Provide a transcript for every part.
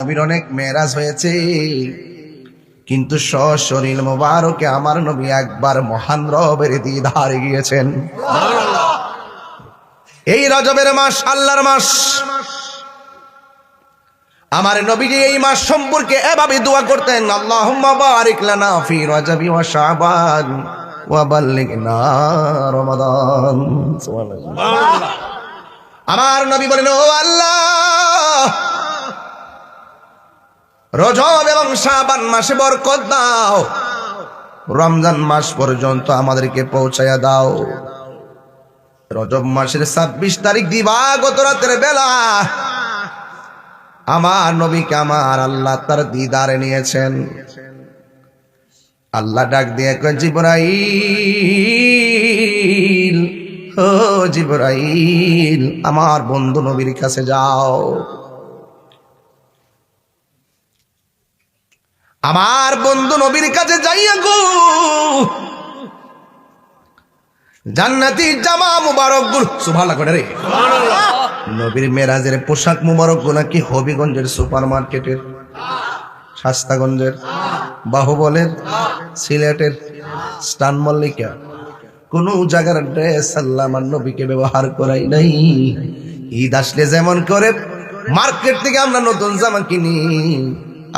নবীর অনেক মেরাজ হয়েছে, কিন্তু সশরীর মোবারকে আমার নবী একবার মহান রবের দিদারে গিয়েছেন। এই রজবের মাস আল্লাহর মাস। আমার নবীজি এই মাস সম্পর্কে এভাবে দোয়া করতেন, আল্লাহুম্মা বারিক লানা ফি রজবি ওয়া শাবান ওয়া বাল্লিগনা রমাদান। সুবহানাল্লাহ। আমার নবী বলেন, ও আল্লাহ, রজব এবং শাবান মাসে বরকত দাও, রমজান মাস পর্যন্ত আমাদেরকে পৌঁছায়া দাও। রজব মাসের 26 তারিখ দিবাগত রাতের বেলা আমার নবীকে আমার আল্লাহ তার দিদারে নিয়েছেন। আল্লাহ ডাক দিয়ে কয়, জিবরাইল, ও জিবরাইল, আমার বন্ধু নবীর কাছে যাও। আমার বন্ধু নবীর কাছে যাইয়া গো, জান্নাতি জামা মুবারক গুলো, সুবহানাল্লাহ করে রে, সুবহানাল্লাহ। নবীর মেরাজের পোশাক মুবারক গুলো নাকি হবিগঞ্জের সুপার মার্কেটের, শাস্তাগঞ্জের, বাহুবলের, সিলেটের, স্টান মল্লিকা, কোন জায়গার ড্রেস আল্লাহ আমার নবীকে ব্যবহার করাই নাই। ঈদ আসলে যেমন করে মার্কেট থেকে আমরা নতুন জামা কিনি,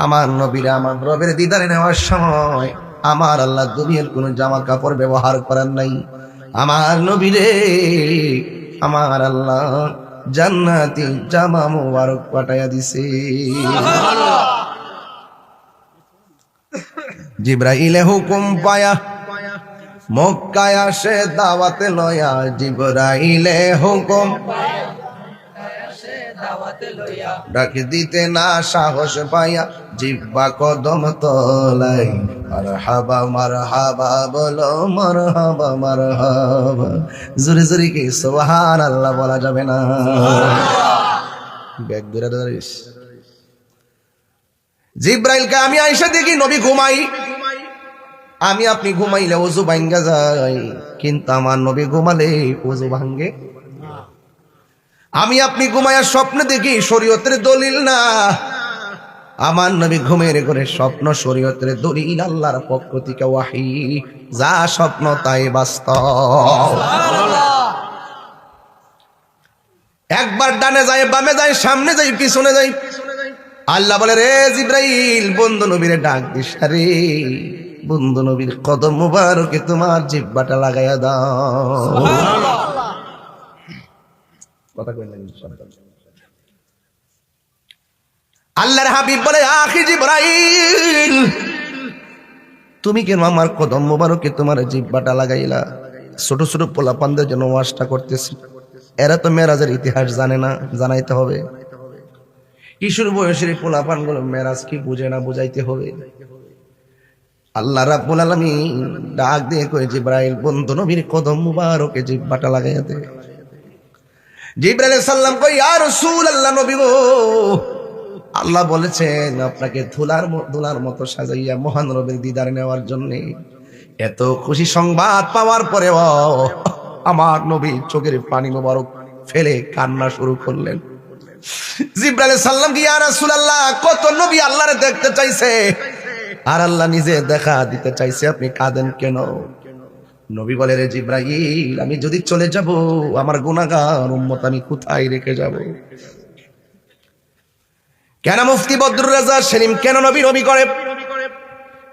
আমার নবীর আমার রবের দিদারে নেওয়ার সময় আমার আল্লাহ দুনিয়ার কোন জামা কাপড় ব্যবহার করার নাই। আমার নবীরে আমার আল্লাহ জান্নাতি জামা মুবারক পাঠাইয়া দিছে। জিবরাইলে হুকুম পায়া মক্কায় আসে দাওয়াতে লয়া, জিবরাইলে হুকুম ডাক দিতে না সাহস পাইয়া জিব্বা কদম তলাই, মারহাবা মারহাবা বলো, মারহাবা মারহাবা। জোরে জোরে কি সুবহানাল্লাহ বলা যাবে না? ব্যাগ ধরে ধরিস। জিবরাইলকে আমি আইসা দেখি নবী ঘুমাই, আমি আপনি ঘুমাইলে ওযু ভাঙ্গা যায়, কিন্তু আমার নবী ঘুমালে ওযু ভাঙ্গে। আমি আপনি ঘুমায়া স্বপ্ন দেখি, শরীয়তের দলিল না। আমার নবী ঘুমের ঘরে স্বপ্ন শরীয়তের দলিল, আল্লাহর পক্ষ থেকে ওয়াহী, যা স্বপ্ন তাই বাস্তব। একবার ডানে যায়, বামে যায়, সামনে যায়, পিছনে যায়, আল্লাহ বলে, রে জিবরাইল, বন্ধু নবীরে ডাক দিস রে, বন্ধু নবীর কদম মুবারকে তোমার জিহ্বাটা লাগাইয়া দাও। কথা কইলেন আল্লাহর হাবিব বলে, আখি জিবরাইল, তুমি কেন আমার কদম মুবারকে তোমার জিহ্বাটা লাগাইলা? ছোট ছোট পোলাপানদের জন্য ওয়াজটা করতেছি, এরা তো মেরাজের ইতিহাস জানে না, জানাইতে হবে। কিশোর বয়সের পোলাপান গুলো মেরাজ কি বুঝে না, বুঝাইতে হবে। আল্লাহ রাব্বুল আলামিন ডাক দিয়ে কই, জিবরাইল, বন্ধু নবীর কদম মুবারকে জিহ্বাটা লাগাইয়া দে। জিবরাইল সাল্লাম কই, ইয়া রাসূলুল্লাহ, নবী গো, আল্লাহ বলেছেন আপনাকে ধুলার মতো সাজাইয়া মহান রবের দিদার নেওয়ার জন্য। এত খুশি সংবাদ পাওয়ার পরেও আমার নবী চোখের পানি মোবারক ফেলে কান্না শুরু করলেন। জিবরাইল সাল্লাম কি, ইয়া রাসূলুল্লাহ, কত নবী আল্লাহরে দেখতে চাইছে আর আল্লাহ নিজে দেখা দিতে চাইছে, আপনি কাঁদেন কেন? নবী বলে, রে জিবরাইল, আমি যদি চলে যাব আমার গুনাহগার উম্মত আমি কোথায় রেখে যাব? কেন মুফতি বদরুর রাজা সেলিম কেন নবী নবী করে?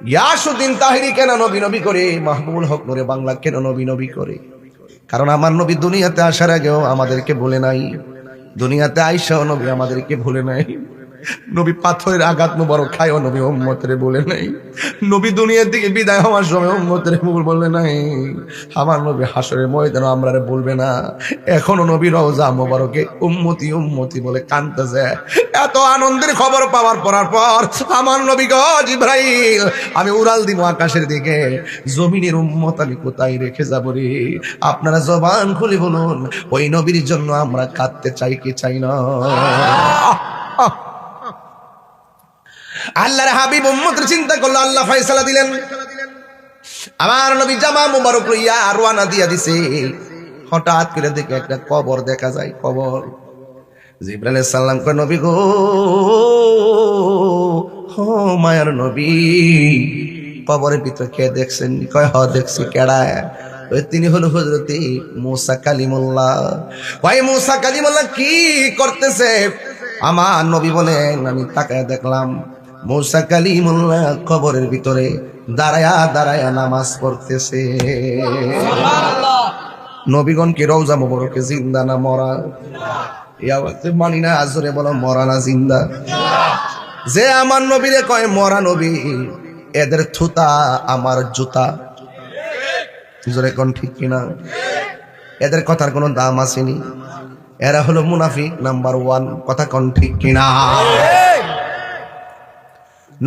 গিয়াসউদ্দিন তাহিরি কেন নবী নবী করে? মাহবুবুল হক নূরে বাংলা কেন নবী নবী করে? কারণ আমার নবী দুনিয়াতে আসার আগেও আমাদেরকে ভুলে নাই, দুনিয়াতে আইসাও নবী আমাদেরকে ভুলে নাই। নবী পাথরের আঘাত মুবারক খায়ও নবী উম্মতরে বলে নাই। নবী দুনিয়ার দিকে বিদায় হওয়ার সময় উম্মতরে বলে নাই। আমার নবী হাসরের ময়দানে আমরারে বলবে না। এখনো নবী রওজা মুবারকে উম্মতি উম্মতি বলে কাঁদতেছে। এত আনন্দের খবর পাওয়ার পর আমার নবী গো জিবরাইল, আমি উড়াল দিব আকাশের দিকে, জমিনের উম্মত আমি কোথায় রেখে যাব রে? আপনারা জবান খুলে বলুন, ওই নবীর জন্য আমরা কাঁদতে চাই কি চাই না? আল্লাহর হাবিব উম্মতের চিন্তা করলো, আল্লাহ ফয়সালা দিলেন। আমার নবী জামা মুবারক লইয়া রওনা দিয়া দিছে। হঠাৎ করে দেখে একটা কবর দেখা যায়। কবর জিবরাইল আলাইহিস সালাম কয় নবী গো, ও মায়ার নবী, কবরের ভিতরে কে দেখছেন? কয় হ দেখছি। কেডা? ওই তিনি হলো হযরতে মুসা কালিমুল্লাহ। কয় মুসা কালিমুল্লাহ কি করতেছে? আমার নবী বলেন আমি তাকায় দেখলাম মুসা কালিমুল্লাহ কবরের ভিতরে দাঁড়ায়া দাঁড়ায়া নামাজ পড়তেছে। সুবহানাল্লাহ। নবীগণ কি রওজা মুবারকে জিন্দা না মরা? এই আওয়াজে মানি না, আজরে বলো মরা না জিন্দা? যে আমার নবীরে কয় মরা নবী, এদের থুতা আমার জুতা। জোরে কোন ঠিক কিনা? এদের কথার কোনো দাম আসেনি। এরা হলো মুনাফিক নাম্বার 1। কথা কোন ঠিক কিনা?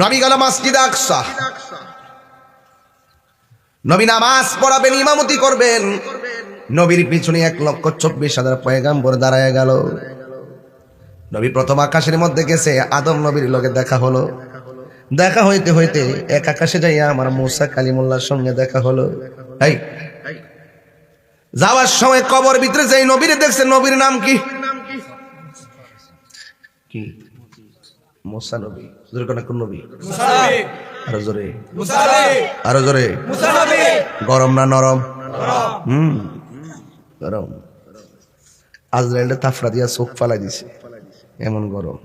নবী গেল মসজিদে আকসা, নবী নামাজ পড়াবেন, ইমামতি করবেন। নবীর পিছনে 1,24,000 পয়গাম্বর দাঁড়ায় গেল। নবী প্রথম আকাশের মধ্যে গেছে, আদম নবীর লগে দেখা হলো। দেখা হইতে হইতে এক আকাশে যাইয়া আমার মুসা কালিমুল্লাহর সঙ্গে দেখা হলো। এই যাওয়ার সময় কবর ভিতরে যাই নবীরে দেখছে। নবীর নাম কি? কি? মুসা নবী। জোরে কোন কোন নবী? মুসা নবী। আরো জোরে মুসা নবী। আরো জোরে মুসা নবী। গরম না নরম? গরম। গরম। আজরাইলে তাফরা দিয়া চোখ ফালাই দিছে, এমন গরম।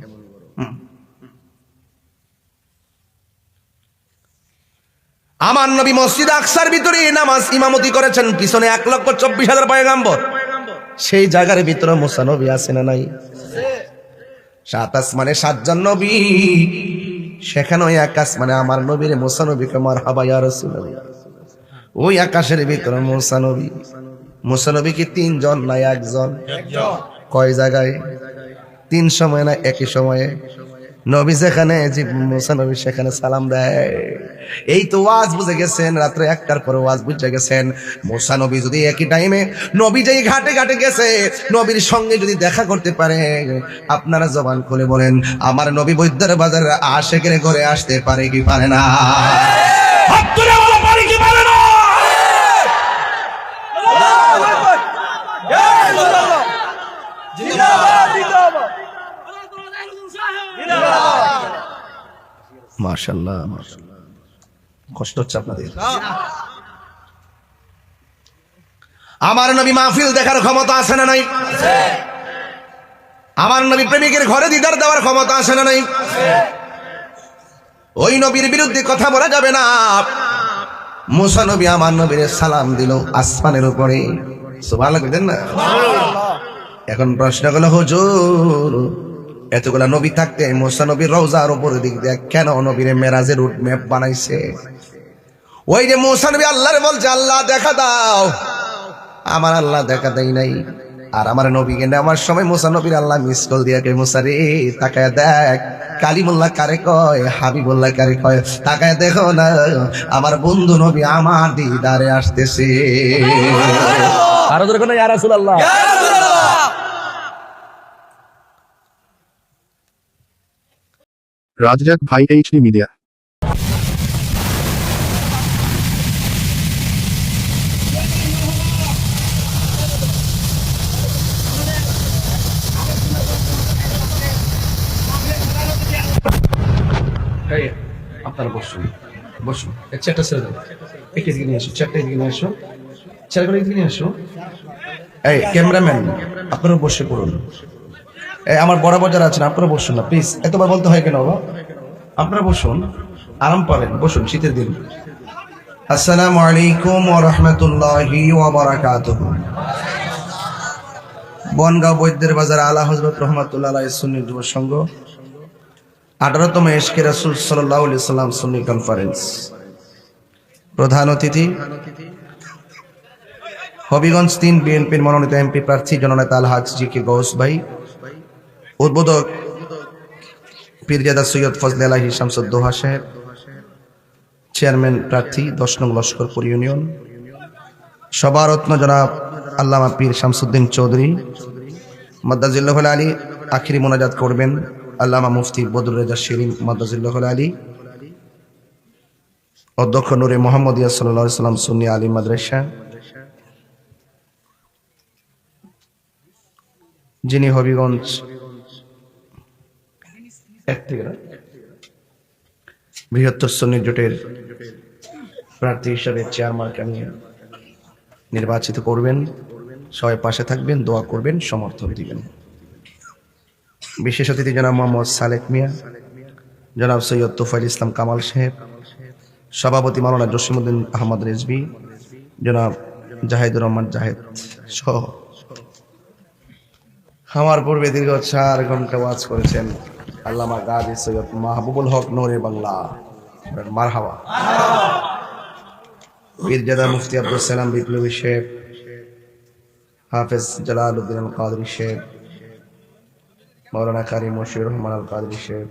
আমার নবী মসজিদ আকসার ভিতরে নামাজ ইমামতি করেছেন, পিছনে 1,24,000 পয়গাম্বর। সেই জায়গার ভিতরে মুসা নবী আছে না নাই? 7 আসমানে 7 জন নবী, সেখানে ওই আকাশ মানে আমার নবীর মুসা নবীকে মারহাবা ইয়া রাসূলুল্লাহ। ওই আকাশের ভিতরে মুসা নবী। মুসা নবী কি 3 জন না 1 জন? কয় জায়গায়? 3 সময় না একই সময়ে? নবী যেখানে মুসা নবী সেখানে সালাম দেয়। এই তো ওয়াজ বুঝে গেছেন, রাত্রে 1টার পরে ওয়াজ বুঝে গেছেন। মুসা নবী যদি একই টাইমে নবী যেই ঘাটে ঘাটে গেছে, নবীর সঙ্গে যদি দেখা করতে পারে, আপনারা জবান খুলে বলেন আমার নবী বৈদ্যের বাজারে আশেকের ঘরে আসতে পারে কি পারে না? হাত তুলে বলো পারে কি পারে না? মাশাআল্লাহ, মাশাআল্লাহ। কষ্ট হচ্ছে আপনাদের? আমার নবী মাহফিল দেখার ক্ষমতা আছে না নাই? আছে। আমার নবী প্রেমিকের ঘরে দিদার দেওয়ার ক্ষমতা আছে না নাই? আছে। ওই নবীর বিরুদ্ধে কথা বলা যাবে না। মুসা নবী আমার নবীর সালাম দিল আসমানের উপরে। সুবহানাল্লাহ কইতেন না? সুবহানাল্লাহ। এখন প্রশ্ন হলো হুজুর, এতগুলা নবী থাকতে মুসা নবীর রওজার উপরের দিক দিয়ে কেন নবীর মেরাজের রুট ম্যাপ বানাইছে? ওই যে মুসা নবী আল্লাহরে বলছে আল্লাহ দেখা দাও, আমার আল্লাহ দেখা দেয় নাই। আর আমার নবীকে নেওয়ার সময় মুসা নবীর আল্লাহ মিস কল দিয়া কে মুসা রে তাকায় দেখ, কালিমুল্লাহ কারে কয়, হাবিবুল্লাহ কারে কয়, তাকায় দেখো না আমার বন্ধু নবী আমার দিদারে আসতেছে। আরো ধরে কোন ইয়া রাসূলুল্লাহ, ইয়া রাসূলুল্লাহ। রাজ্জাক ভাই এইচডি মিডিয়া। আপনারা বসুন, বসুন। চেয়ারটা ছেড়ে দাও, এদিকে নিয়ে আসো, চেয়ারটা এদিকে নিয়ে আসো, চেয়ারগুলো এদিকে নিয়ে আসো। এই ক্যামেরাম্যান আপনারা বসে পড়ুন। এই আমার বরাবর যারা আছেন আপনারা বসুন না প্লিজ, এতবার বলতে হয় কেন বাবা? আপনারা বসুন, আরাম পাবেন, বসুন, শীতের দিন। আসসালামু আলাইকুম ওয়া রাহমাতুল্লাহি ওয়া বারাকাতুহু। বনগাঁও বৈদ্যের বাজার আলা হযরত রহমাতুল্লাহ আলাইহি সুন্নি যুব সংঘ 18তম ইশকে রাসূল সাল্লাল্লাহু আলাইহি সাল্লাম সুন্নি কনফারেন্স। প্রধান অতিথি হবিগঞ্জ 3 বিএনপির মনোনীত এমপি প্রার্থী জননেতা আলহাজ জি কে গৌস ভাই। উদ্বোধক পীরজাদা সৈয়দ ফজলে আলাহি শামসুদ্দোহা সাহেব। চেয়ারম্যান প্রার্থী 10 নং লস্করপুর ইউনিয়ন। সভারত্ন জনাব আল্লামা পীর শামসুদ্দিন চৌধুরী মাদ্দাজিল্লাহুল আলী। আখিরি মোনাজাত করবেন আল্লামা মুফতি বদরুর রেজা শিরিন মাদ্দাজিল্লাহুল আলী। অধ্যক্ষ নূরে মোহাম্মদিয়া সাল্লাল্লাহু আলাইহি সাল্লাম সুন্নি আলী মাদ্রাসা, যিনি হবিগঞ্জ এক থেকে না বৃহত্তর সুন্নি জোটের প্রার্থী হিসাবে চেয়ারম্যানকে নিয়ে নির্বাচিত করবেন। সবাই পাশে থাকবেন, দোয়া করবেন, সমর্থন দিবেন। বিশেষ অতিথি জনাব মোহাম্মদ সালেক মিয়া, জনাব সৈয়দ তোফাইল ইসলাম কামাল সাহেব, সভাপতি মাওলানা জসিমউদ্দিন আহমদ রেজভী, জনাব জাহিদুর রহমান জাহেদ সহ আমার পূর্বে দীর্ঘ 4 ঘন্টা ওয়াজ করেছেন আল্লামা গাজী সৈয়দ মাহবুবুল হক নূরে বাংলা। মারহাবা। পীরজাদা মুফতি আব্দুল সালাম বিপ্লবী সাহেব, হাফেজ জালালউদ্দিন আল কাদরি সাহেব, মাওলানা কারি মশিউর রহমান আল কাদরি সাহেব,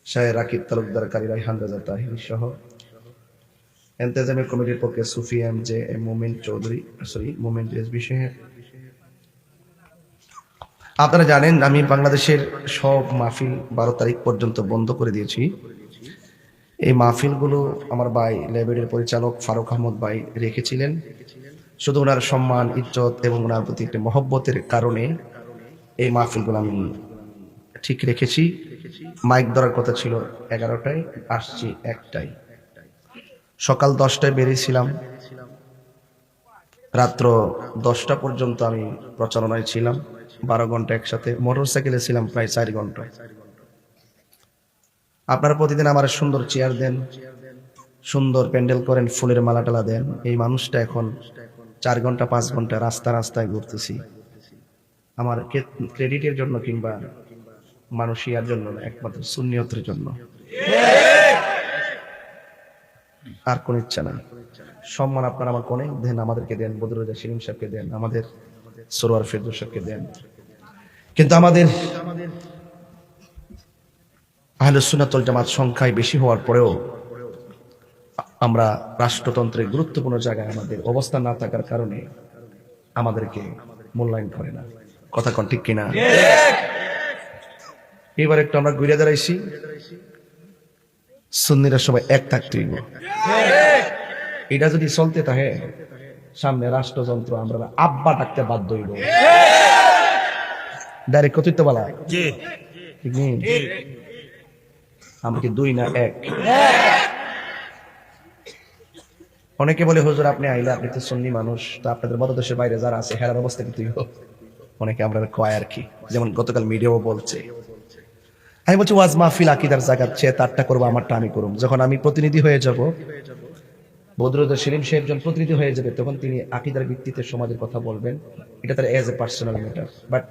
শাহ রাকিব তালুকদার কারি রাইহান রাজা তাহিরি সহ ইন্তেজামি কমিটির পক্ষে সুফি এম জে এম মোমিন চৌধুরী মোমিন রেজভী সাহেব। আপনারা জানেন আমি বাংলাদেশের সব মাহফিল 12 তারিখ পর্যন্ত বন্ধ করে দিয়েছি। এই মাহফিলগুলো আমার ভাই লাইব্রেরির পরিচালক ফারুক আহমদ ভাই রেখেছিলেন। শুধু ওনার সম্মান, ইজ্জত এবং ওনার প্রতি একটা মহব্বতের কারণে এই মাহফিলগুলো আমি ঠিক রেখেছি। মাইক ধরার কথা ছিল 11টায়, আসছি 1টায়। সকাল 10টায় বেরিয়েছিলাম, রাত্র 10টা পর্যন্ত আমি প্রচারণায় ছিলাম। 12 ঘন্টা একসাথে মোটরসাইকেলে ছিলাম, প্রায় 4 ঘন্টা। আপনারা প্রতিদিন আমার সুন্দর চেয়ার দেন, সুন্দর প্যান্ডেল করেন, ফুলের মালা টালা দেন। এই মানুষটা এখন 4 ঘন্টা 5 ঘন্টা রাস্তায় ঘুরতেছি। আমার ক্রেডিটের জন্য কিংবা মানুষিয়ার জন্য না, একমাত্র সুন্নিয়তের জন্য। আর কোন ইচ্ছা না। সম্মান আপনারা আমার অনেক দেন, আমাদেরকে দেন, বদরুদ্দোজা সেলিম সাহেবকে দেন, আমাদের সরোয়ার ফেরদৌস সাহেবকে দেন, কিন্তু আমাদের আহলুস সুন্নাত ওয়াল জামাত সংখ্যায় বেশি হওয়ার পরেও আমরা রাষ্ট্রতন্ত্রের গুরুত্বপূর্ণ জায়গায় আমাদের অবস্থান না থাকার কারণে আমাদেরকে মূল্যায়ন করে না। কথা কোন ঠিক কিনা? এবার একটু আমরা ঘুরে দাঁড়াইছি, সুন্নিরা সবাই এক থাকতে হইব। এটা যদি চলতে থাকে সামনে রাষ্ট্রযন্ত্র আমরা আব্বা ডাকতে বাধ্য হইব। ডাইরেক্ট কতই তো বলা ঠিক নেই, আমরা কি 2 না 1? অনেকে বলে হুজুর আপনি আইলে, আপনি তো সুন্নি মানুষ, তো আপনাদের মতদেশের বাইরে যারা আছে হেরার অবস্থা কি তুই? অনেকে আমরা কয় আর কি, যেমন গতকাল মিডিয়াও বলছে। আমি বলছি ওয়াজ মাহফিল আকীদার জায়গা, 8টা করবো, আমারটা আমি করব। যখন আমি প্রতিনিধি হয়ে যাব, বদরুদ্দোজা সেলিম সাহেব যখন প্রতিনিধি হয়ে যাবে, তখন তিনি আকীদার ভিত্তিতে সমাজের কথা বলবেন, এটা তার as a personal matter. But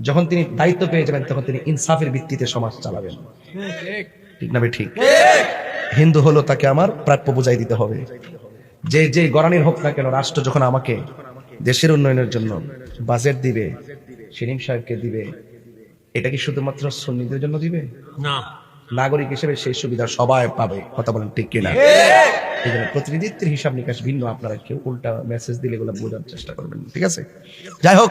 যখন তিনি দায়িত্ব পেয়ে যাবেন, তখন তিনি ইনসাফের ভিত্তিতে সমাজ চালাবেন। ঠিক না? ঠিক। হিন্দু হলো তাকে আমার প্রাপ্য বুঝাই দিতে হবে। যে গরানির হোক না কেন, রাষ্ট্র যখন আমাকে দেশের উন্নয়নের জন্য বাজেট দিবে, সেলিম সাহেবকে দিবে, এটা কি শুধুমাত্র সুন্নিদের জন্য দিবে? না, নাগরিক হিসেবে সেই সুবিধা সবাই পাবে। কথা বলেন ঠিক কিনা? এই জন্য প্রতিনিধিত্বের হিসাব নিকাশ ভিন্ন। আপনারা কেউ উল্টা মেসেজ দিলে এগুলো বোঝার চেষ্টা করবেন, ঠিক আছে? যাই হোক,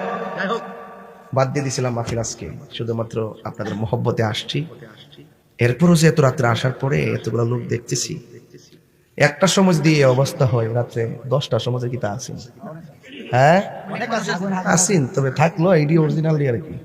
বাদ দিয়ে দিয়েছিলাম মাহফিল আজকে, শুধুমাত্র আপনাদের মহব্বতে আসছি। এরপরও যে এত রাত্রে আসার পরে এতগুলো লোক দেখতেছি, একটা সমাজ দিয়ে অবস্থা হয়, রাত্রে 10টা সমাজের কি তা আছেন? হ্যাঁ আসিন, তবে থাকলো এইডি অরিজিনাল আর কি।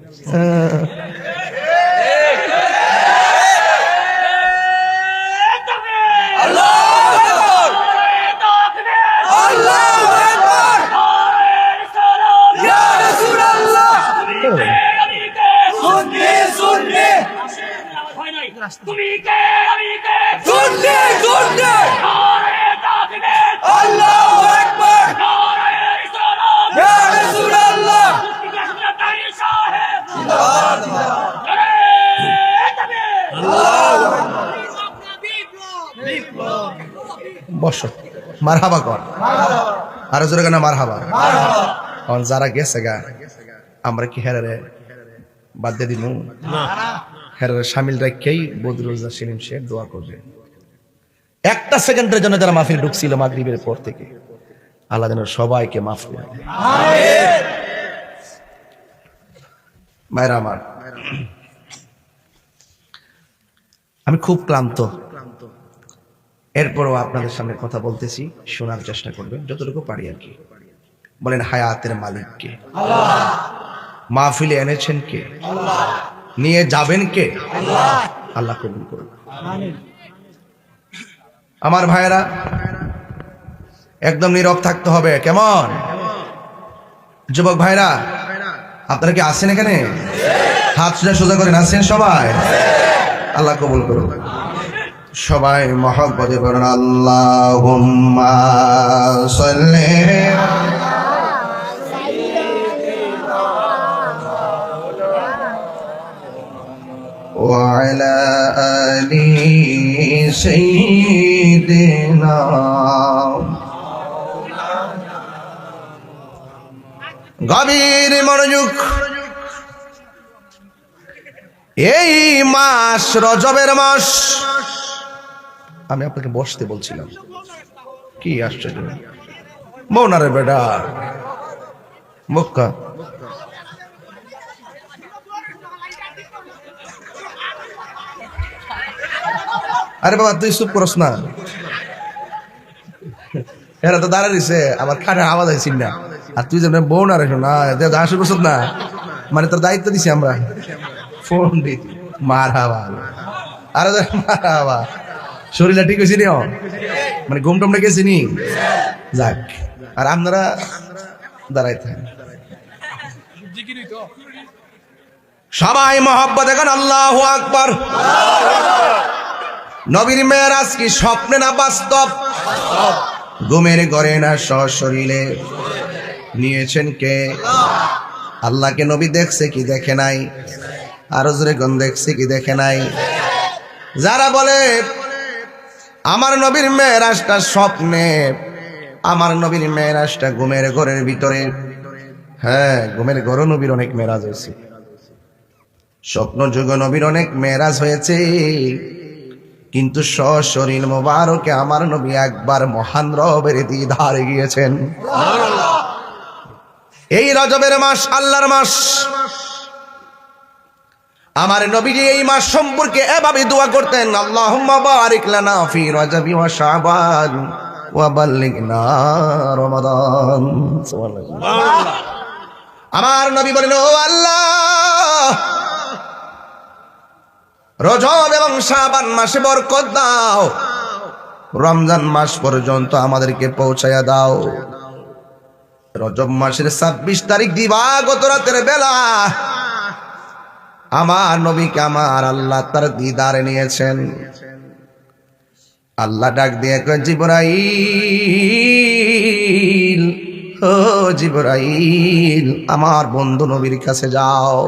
বসো, মারহাবা কর, আরো জোরে কেন মারহাবা। যারা গেছে গা, আমরা কি হেরারে বাদ দিয়ে দিব? হেরারে সামিল রাখেই বদরুদ্দোজা সেলিম সাহেব দোয়া করবে। একটা সেকেন্ডের জন্য যারা মাহফিল ঢুকছিল মাগরিবের পর থেকে, আল্লাহ যেন সবাইকে মাফ করে। মায়েরা আমার, আমি খুব ক্লান্ত, এরপরও আপনাদের সামনে কথা বলতেছি, শোনার চেষ্টা করবেন যতটুকু পারি আর কি। বলেন হায়াতের মালিক কে? আল্লাহ। মাহফিলে এনেছেন কে? আল্লাহ। নিয়ে যাবেন কে? আল্লাহ কবুল করুন। আমার ভাইয়েরা, একদম নীরব থাকতে হবে। কেমন যুবক ভাইরা, আপনারা কি আছেন এখানে? হাত সোজা করেন, আছেন সবাই? আল্লাহ কবুল করুন। সবাই মহব্বতে বলেন আল্লাহুম্মা সাল্লি ওয়া আলা আলি সাইয়্যিদিনা। গভীর মনোযোগ। এই মাস রজবের মাস। আমি আপনাকে বসতে বলছিলাম, কি আশ্চর্য! মৌনারে বেটা মক্কা। আরে বাবা, তুই চুপ করস না। এরা তো দাঁড়া দিছে, আমার খাটে আওয়াজ আইসি না। আর তুই যেন বউ না রেখো না, আসে বসত না, মানে তোর দায়িত্ব দিছি আমরা। ফোন দি মার হাওয়া, আরে মার হাওয়া। শরীরটা ঠিক হয়েছি নি, মানে ঘুম টুমটা গেছি নি। যাক, আর আপনারা দাঁড়াই থাকেন। সবাই মহব্বত এখন আল্লাহু আকবার। নবীর মেরাজ কি স্বপ্নে না বাস্তব? ঘুমের ঘরে না সশরীরে নিয়েছেন কে? আল্লাহকে নবী দেখছে কি দেখে নাই? আরো জোরে কোন দেখছে কি দেখে নাই? যারা বলে আমার নবীর মেরাজটা স্বপ্নে, আমার নবীর মেরাজটা ঘুমের ঘরের ভিতরে, হ্যাঁ, ঘুমের ঘর নবীর অনেক মেরাজ হয়েছে, স্বপ্ন যুগ নবীর অনেক মেরাজ হয়েছে, কিন্তু সশরীর মোবারকে আমার নবী একবার মহান রবের দিদারে গিয়েছেন। এই রজবের মাস আল্লাহর মাস। আমার নবীজি এই মাস সম্পর্কে এভাবে দোয়া করতেন, আল্লাহুম্মা বারিক লানা ফি রজবি ওয়া শাবান ওয়া বাল্লিগনা রমাদান। সুবহানাল্লাহ। আমার নবী বলেন, ও আল্লাহ, রজব এবং শাবান মাসে বরকত দাও, রমজান মাস পর্যন্ত আমাদেরকে পৌঁছায়া দাও। রজব মাসের 26 তারিখ দিবাগত রাতের বেলা আমার নবীকে আমার আল্লাহ তার দিদারে নিয়েছেন। আল্লাহ ডাক দিয়ে কয়, জিবরাইল, ও জিবরাইল, আমার বন্ধু নবীর কাছে যাও।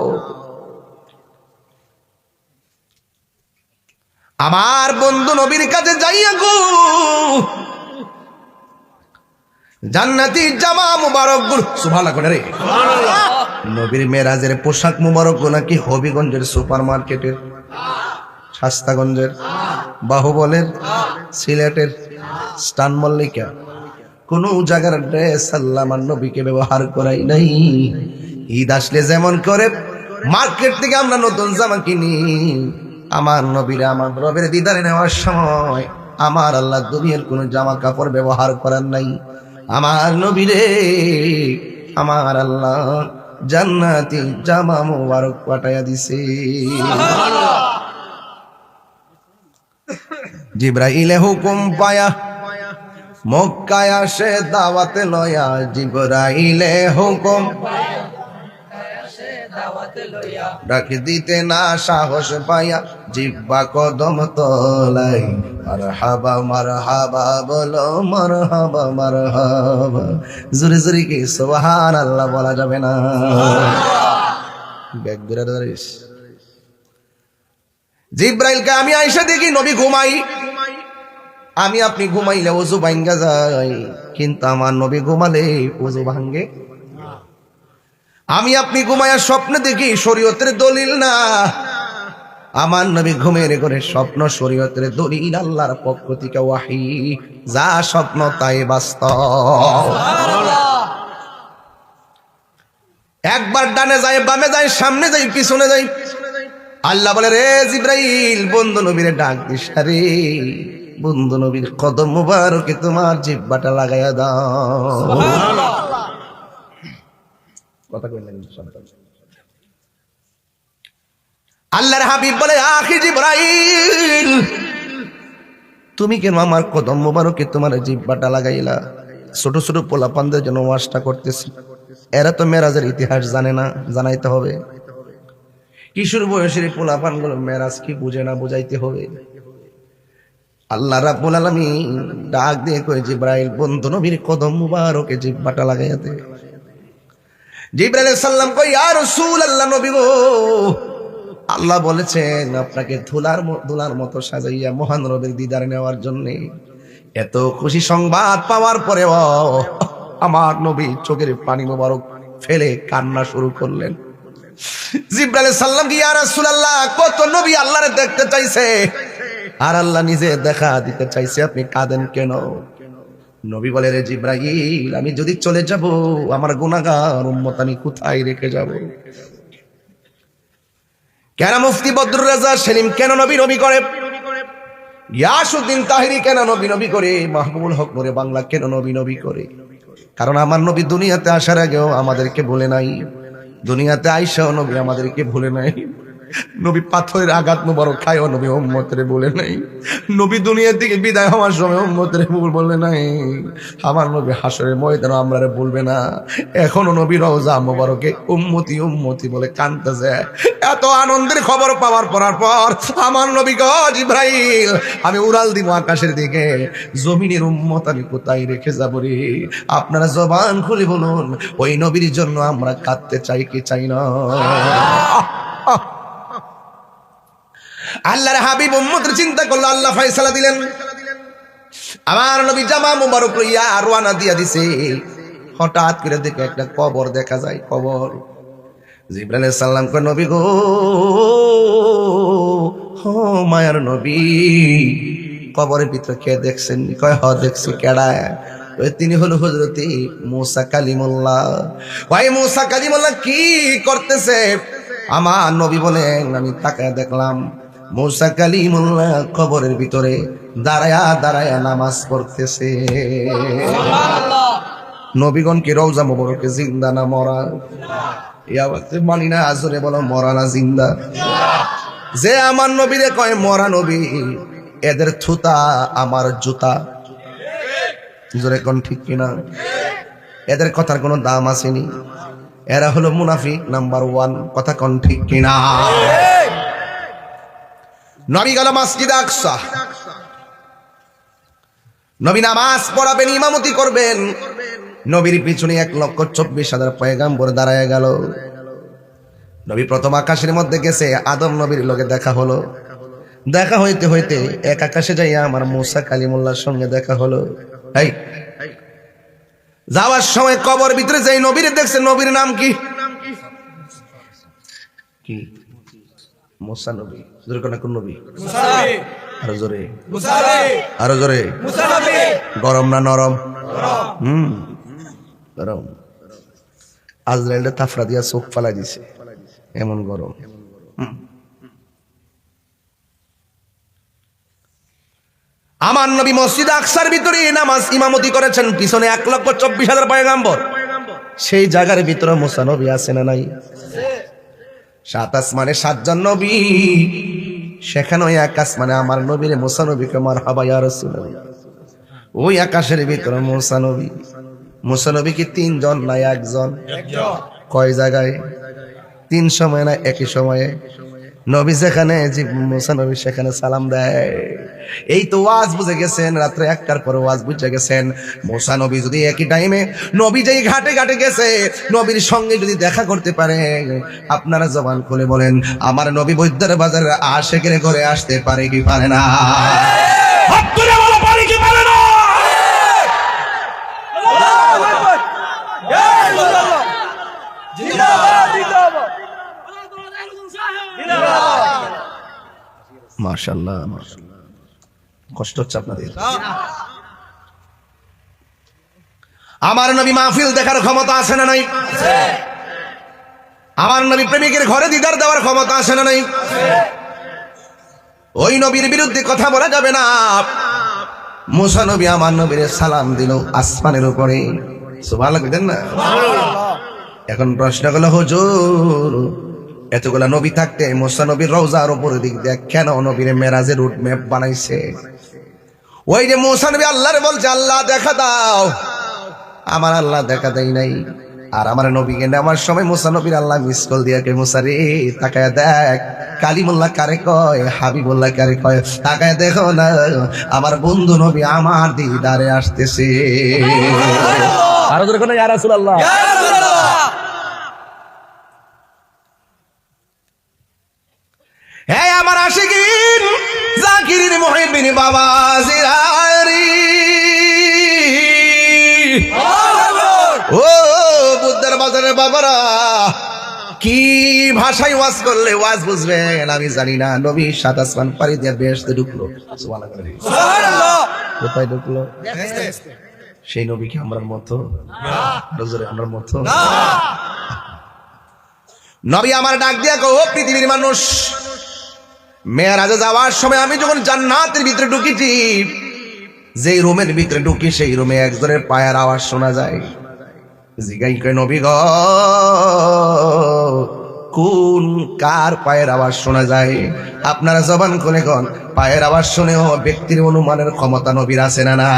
আমার বন্ধু নবীর কাছে যাইয়া গো জান্নাতি জামা মুবারক গুলো, সুবহানাল্লাহ করে রে, নবীর মেরাজের পোশাক মুবারক নাকি হবিগঞ্জের সুপার মার্কেটের, শাস্তাগঞ্জের, বাহুবলের, সিলেটের, স্টান মল্লিকা, কোন জায়গার ড্রেস আল্লাহ আমার নবীকে ব্যবহার করাই নাই। ঈদ আসলে যেমন করে মার্কেট থেকে আমরা নতুন জামা কিনি, আমার নবীর আমার রবের দিদারে নেওয়ার সময় আমার আল্লাহ দুনিয়ার কোন জামা কাপড় ব্যবহার করার নাই। আমার নবীরে আমার আল্লাহ জান্নাতি জামা মুবারক পাঠাইয়া দিছে। জিবরাইলে হুকুম পায়া মক্কায় আসে দাওয়াতে লয়া, জিবরাইলে হুকুম ডাক দিতে না সাহস পায়া, জিব্বা কদম তলাই, মারহাবা মারহাবা বলো, মারহাবা মারহাবা। জোরে জোরে কি সুবহানাল্লাহ বলা যাবে না? ব্যাগ বেরা দাঁড়িস। জিবরাইলকে আমি আইসা দেখি নবী ঘুমাই, আমি আপনি ঘুমাইলে ওযু ভাঙ্গা যায়, কিন্তু আমার নবী ঘুমালে ওযু ভাঙ্গে। আমি আপনি ঘুমায়া স্বপ্ন দেখি, শরীয়তের দলিল না। আমার নবী ঘুমের ঘরে স্বপ্ন, শরীয়তের দলিল, আল্লাহর পক্ষ থেকে ওয়াহী, যা স্বপ্ন তাই বাস্তব। একবার ডানে যায়, বামে যায়, সামনে যায়, পিছনে যায়, আল্লাহ বলে, রে জিবরাইল, বন্ধু নবীরে ডাক দিস, রে বন্ধু নবীর কদম মুবারকে তোমার জিহ্বাটা লাগাইয়া দাও। কথা কইলেন সন্তান। আল্লাহর হাবিব বলে আখি জিবরাইল, তুমি কেন আমার কদম মোবারকে তোমার জিহ্বাটা লাগাইলা? ছোট ছোট পোলাপানদের জন্য ওয়াজটা করতেছি, এরা তো মেরাজের ইতিহাস জানে না, জানাইতে হবে। কিশোর বয়সের পোলাপানগুলো মেরাজ কি বুঝে না, বুঝাইতে হবে। আল্লাহ রাব্বুল আলামিন ডাক দিয়ে কই, জিবরাইল বন্ধু নবীর কদম মুবারকে জিহ্বাটা লাগাইয়া দে। জিবরাইল আলাইহিস সালাম কই, ইয়া রাসূলুল্লাহ, নবী গো, আল্লাহ বলেছেন আপনাকে ধুলার মতো সাজাইয়া মহান রবের দিদার নেওয়ার জন্য। এত খুশি সংবাদ পাওয়ার পরেও আমার নবী চোখের পানি মোবারক ফেলে কান্না শুরু করলেন। জিবরাইল আলাইহিস সালাম কি, ইয়া রাসূলুল্লাহ, কত নবী আল্লাহরে দেখতে চাইছে আর আল্লাহ নিজে দেখা দিতে চাইছে, আপনি কাঁদেন কেন? নবী বলে, রে জিবরাইল, আমি যদি চলে যাব আমার গুনাহগার উম্মত আমি কোথায় রেখে যাব? কেন মুফতি বদরুর রাজা সেলিম কেন নবী নবী করে? গিয়াসউদ্দিন তাহিরি কেন নবী নবী করে? মাহবুবুল হক নূরে বাংলা কেন নবী নবী করে? কারণ আমার নবী দুনিয়াতে আসার আগেও আমাদেরকে ভুলে নাই, দুনিয়াতে আইসাও নবী আমাদেরকে ভুলে নাই। নবী পাথরের আঘাত মোবারক খায়ও নবী উম্মতরে বলে নাই। নবী দুনিয়া থেকে বিদায় হওয়ার সময় উম্মতরে বলে নাই। আমার নবী হাসরের ময়দানে আমরারে বলবে না। এখনো নবী রওজা মোবারকে উম্মতি উম্মতি বলে কাঁদতেছে। এত আনন্দের খবর পাওয়ার পর আমার নবী গো জিবরাইল, আমি উড়াল দিব আকাশের দিকে, জমিনের উম্মত আমি কোথায় রেখে যাব রে? আপনারা জবান খুলে বলুন, ওই নবীর জন্য আমরা কাঁদতে চাই কি চাই না? আল্লাহর হাবিব উম্মতের চিন্তা করলো, আল্লাহ ফয়সালা দিলেন। আমার নবী জামা মুবারক লইয়া রওনা দিয়া দিছে। হঠাৎ করে দেখে একটা কবর দেখা যায়, কবর। জিবরাইল আলাইহিস সালাম কয়, নবী গো, ও মায়ার নবী, কবরের ভিতরে কে দেখছেন? কয়, হ দেখছি। কেডা? তিনি হলো হযরতে মূসা কালিমুল্লাহ। ওই মূসা কালিমুল্লাহ কি করতেছে? আমার নবী বলেন, আমি তাকায় দেখলাম মূসা কালিমুল্লাহ কবরের ভিতরে দাঁড়ায়া দাঁড়ায়া নামাজ পড়তেছে। নবীগণ কি রওজা মুবারকে জিন্দা না মরা? মানি না, আজরে বলো মরা না জিন্দা? যে আমার নবীরে কয় মরা নবী, এদের থুতা আমার জুতা। জোরে কোন ঠিক কিনা? এদের কথার কোনো দাম আসেনি। এরা হলো মুনাফিক নাম্বার 1। কথা কোন ঠিক কিনা? নবী গেল মসজিদে আকসা। নবী নামাজ পড়াবেন, ইমামতি করবেন। নবীর পিছনে 1,24,000 পয়গাম্বর দাঁড়ায় গেল। নবী প্রথম আকাশের মধ্যে গেছে, আদম নবীর লগে দেখা হলো। দেখা হইতে হইতে এক আকাশে যাইয়া আমার মূসা কালিমুল্লাহর সঙ্গে দেখা হলো। এই যাওয়ার সময় কবর ভিতরে যাই নবীর দেখছে। নবীর নাম কি? কি? মূসা নবী। জোরে কোন কোন নবী? মূসা নবী। আরো জোরে, মূসা নবী। আরো জোরে, মূসা নবী। গরম না নরম? গরম। গরম। আজরাইলটা তাফরা দিয়া চোখ ফালাই দিছে, এমন গরম। আমার নবী মসজিদ আকসার ভিতরে নামাজ ইমামতি করেছেন, পিছনে 1,24,000 পয়গাম্বর। সেই জায়গার ভিতরে মূসা নবী আছে না নাই? 7 আসমানে 7 জন নবী, সেখানে ওই এক আসমানে আমার নবীর মূসা নবীকে মারহাবা ইয়া রাসূলুল্লাহ। ওই আকাশের ভিতরে মূসা নবী। মূসা নবী কি 3 জন না 1 জন? কয় জায়গায়? 3 সময় না একই সময়ে? নবী যেখানে, মূসা নবী সেখানে সালাম দেয়। এই তো ওয়াজ বুঝে গেছেন, রাত্রে 1টার পরে ওয়াজ বুঝে গেছেন। মূসা নবী যদি একই টাইমে নবী যেই ঘাটে ঘাটে গেছে, নবীর সঙ্গে যদি দেখা করতে পারে, আপনারা জবান খুলে বলেন, আমার নবী বৈদ্যের বাজারে আশেকের ঘরে আসতে পারে কি পারে না? হাত তুলে বলো, পারে কি পারে না? মাশাআল্লাহ, মাশাআল্লাহ। কষ্ট হচ্ছে আপনাদের? আমার নবী মাহফিল দেখার ক্ষমতা আছে না নাই? আমার নবী প্রেমিকের ঘরে দিদার দেওয়ার ক্ষমতা আছে না নাই? ওই নবীর বিরুদ্ধে কথা বলা যাবে না। মূসা নবী আমার নবীর সালাম দিল আসমানের উপরে। সুবহানাল্লাহ কইতেন না? এখন প্রশ্ন হলো, হুজুর এতগুলা নবী থাকতে মুসা নবীর রওজার উপর দিক দিয়ে কেন নবীর মেরাজের রুট ম্যাপ বানাইছে? ওই যে মুসা নবী আল্লাহরে বলছে, আল্লাহ দেখা দাও, আমার আল্লাহ দেখা দেয় নাই। আর আমার নবীকে নেওয়ার সময় মুসা নবীর আল্লাহ মিস কল দিয়ে কে মুসা রে তাকায় দেখ, কালিমুল্লাহ কারে কয়, হাবিবুল্লাহ কারে কয়, তাকায় দেখো না, আমার বন্ধু নবী আমার দিদারে আসতেছে। আরো জোরে কোন ইয়া রাসূলুল্লাহ। হে আমার আশিকিন জাকিরিন মুহিবিন বাবা জিরারি, ও বুদ্ধের বাজারের বাবারা, কি ভাষায় ওয়াজ করলে ওয়াজ বুঝবেন আমি জানি না। নবী সাত আসমান পাড়ি দিয়ে বেহেশতে ঢুকলো, সুবহানাল্লাহ। কোথায় ঢুকলো? সেই নবী কি আমরার মতো? আমরার মতো নবী আমার ডাক দিয়া কো, পৃথিবীর মানুষ, মেরাজে যাওয়ার সময় আমি যখন জান্নাতের ভিতরে ঢুকিছি, যেই রুমের ভিতরে ঢুকি সেই রুমে একজনের পায়ের আওয়াজ শোনা যায়। জিগাই কয় নবী গো, কোন কার পায়ের আওয়াজ শোনা যায়? আপনারা জবান খুলে কোন পায়ের আওয়াজ শুনেও ব্যক্তির অনুমানের ক্ষমতা নবীর আছে না? না,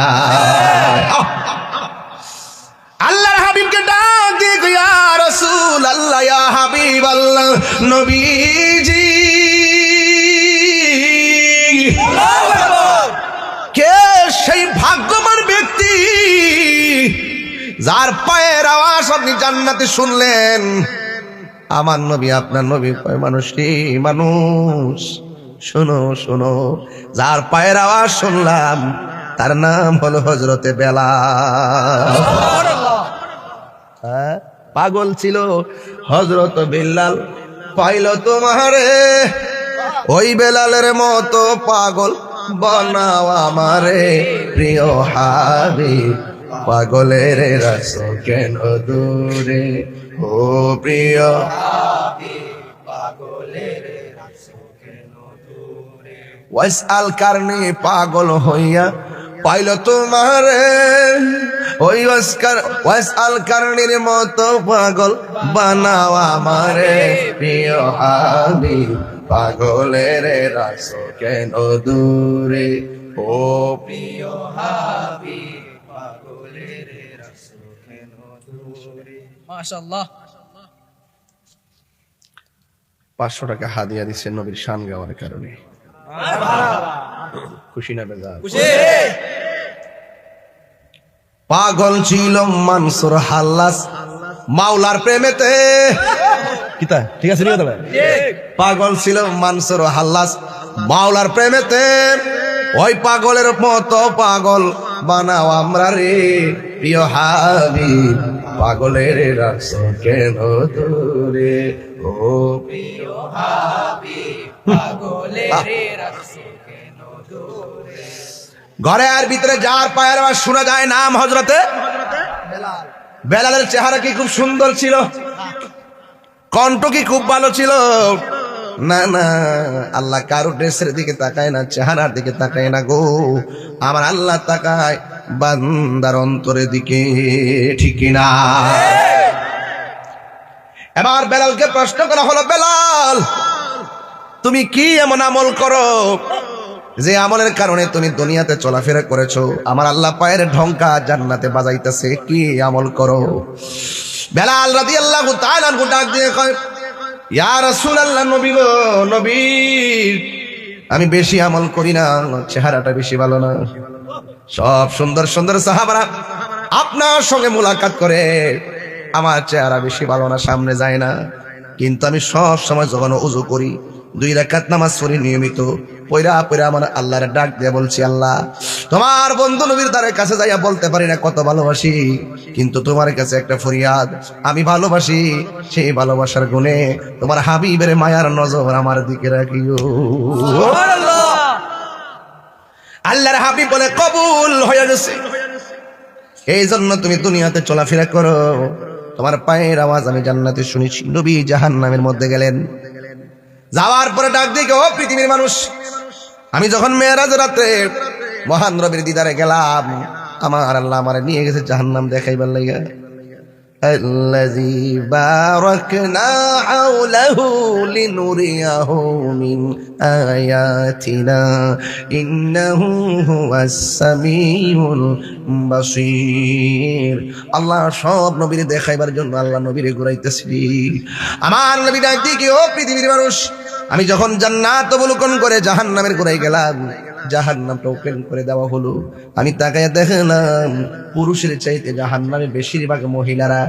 আল্লাহর হাবিবকে ডাক দিয়ে কই, ইয়া রাসূল আল্লাহ, ইয়া হাবিব আল্লাহ, নবীজি কে সেই ভাগ্যবান ব্যক্তি যার পায়ের আওয়াজ আপনি জান্নাতে শুনলেন? আমার নবী, আপনার নবী কয়, মানুষটি মানুষ, শোনো শোনো, যার পায়ের আওয়াজ শুনলাম তার নাম হলো হযরতে বেলাল। পাগল ছিল হযরত বিল্লাল, পাইল তোমারে, ওই বেলালের মতো পাগল বানাও আমারে, প্রিয় হাবিব পাগলের রাসূল কেন দূরে, ও প্রিয় হাবিব পাগলের রাসূল কেন দূরে। ওয়াসআল কারণে পাগল হইয়া পাইল তোমারে, ওই ওয়াসআল কারণের মতো পাগল বানাও আমারে, প্রিয় হাবিব পাগলের রাসূল কেন দূরে, ও প্রিয় হাবিব পাগলের রাসূল কেন দূরে। মাশাআল্লাহ। 500 টাকা হাদিয়া দিচ্ছে নবীর শান গাওয়ার কারণে। খুশি না বেজার? পাগল ছিল মানসুর হাল্লাস মাওলার প্রেমেতে, কিতা ঠিক আছে? পাগল ছিল মানসুর হাল্লাস মাওলার প্রেমেতে, ওই পাগলের মতো পাগল বানাও আমরা রে, প্রিয় হাবিব পাগলের রাসূল কেন দূরে, ও প্রিয় হাবিব পাগলের রাসূল কেন দূরে। ঘরে আর ভিতরে যার পায়ের আওয়াজ শোনা যায় নাম হযরতে বেলাল। বেলালের চেহারা কি খুব সুন্দর ছিল? কণ্ঠ কি খুব ভালো ছিল? না না, আল্লাহ কারো ড্রেসের দিকে তাকায় না, চেহারার দিকে তাকায় না গো, আমার আল্লাহ তাকায় বান্দার অন্তরের দিকে, ঠিক না? এবার বেলালকে প্রশ্ন করা হলো, বেলাল তুমি কি এমন আমল করো যে আমলের কারণে তুমি দুনিয়াতে চলাফেরা করেছো, আমার আল্লাহ পায়ের ঢঙ্কা জান্নাতে বাজাইতেছে, কি আমল করো? বেলাল রাদিয়াল্লাহু তাআলা আনহু ডাক দিয়ে কয়, ইয়া রাসূলুল্লাহ, নবী গো, নবী আমি বেশি আমল করি না, চেহারাটা বেশি ভালো না। সব সুন্দর সুন্দর সাহাবারা আপনার সঙ্গে মুলাকাত করে, আমার চেহারা বেশি ভালো না, সামনে যায় না, কিন্তু আমি সব সময় যখন ওযু করি 2 রাকাত নামাজ পড়ি নিয়মিত, পয়রা পয়রা আমার আল্লাহর ডাক দিয়ে বলছি, আল্লাহ তোমার বন্ধু নবীর দ্বারের কাছে যাইয়া বলতে পারি না কত ভালোবাসি, কিন্তু তোমার কাছে একটা ফরিয়াদ, আমি ভালোবাসি, সেই ভালোবাসার গুণে তোমার হাবিবের মায়ার নজর আমার দিকে রাখিও। সুবহানাল্লাহ। আল্লাহর হাবিব বলে কবুল হয়ে গেছে, এই জন্য তুমি দুনিয়াতে চলাফেরা করো, তোমার পায়ের আওয়াজ আমি জান্নাতে শুনেছি। নবী জাহান্নামের মধ্যে গেলেন, যাওয়ার পরে ডাক দিয়ে, ও পৃথিবীর মানুষ, আমি যখন মেরাজ রাতে মহান রবের দিদারে গেলাম, আমার আল্লাহ আমারে নিয়ে গেছে জাহান্নাম দেখাইবার লাগা। الذي باركنا حوله لنريه من آياتنا إنه هو السميع البصير আল্লাহ সব নবীরে দেখাইবার জন্য আল্লাহ নবীরে ঘুরাইতেছি। আমার নবী ডাক দিয়ে কি, ও পৃথিবীর মানুষ, আমি যখন জান্নাত অবলোকন করে জাহান্নামের ঘুরাই গেলাম, জাহান্নামটা ওপেন করে দেওয়া হলো, আমি তাকায় দেখলাম পুরুষের চাইতে জাহান্নামে বেশিরভাগ মহিলারা।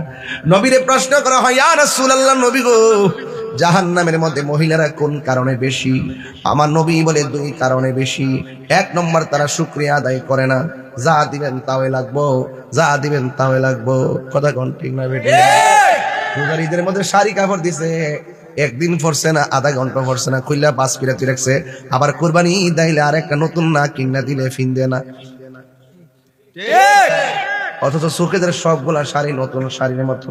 নবীরে প্রশ্ন করা হয়, ইয়া রাসূলুল্লাহ, নবী গো, জাহান্নামের মধ্যে মহিলারা কোন কারণে বেশি? আমার নবী বলে 2 কারণে বেশি। 1 নম্বর, তারা শুকরিয়া আদায় করে না, যা দিবেন তাওই লাগবো, যা দিবেন তাওই লাগবো। কথা কোন ঠিক না বেটি? রোজার ঈদের মধ্যে শাড়ি কাপড় দিছে, একদিন পরছে না, আধা ঘন্টা পরছে না, খুললা 5 পিরাতি রাখছে। আবার কোরবানি ঈদ আইলে আর একটা নতুন না কিনা দিলে ফিনদে না। অথচ চোখেদের সবগুলা শাড়ি নতুন শাড়ির মতো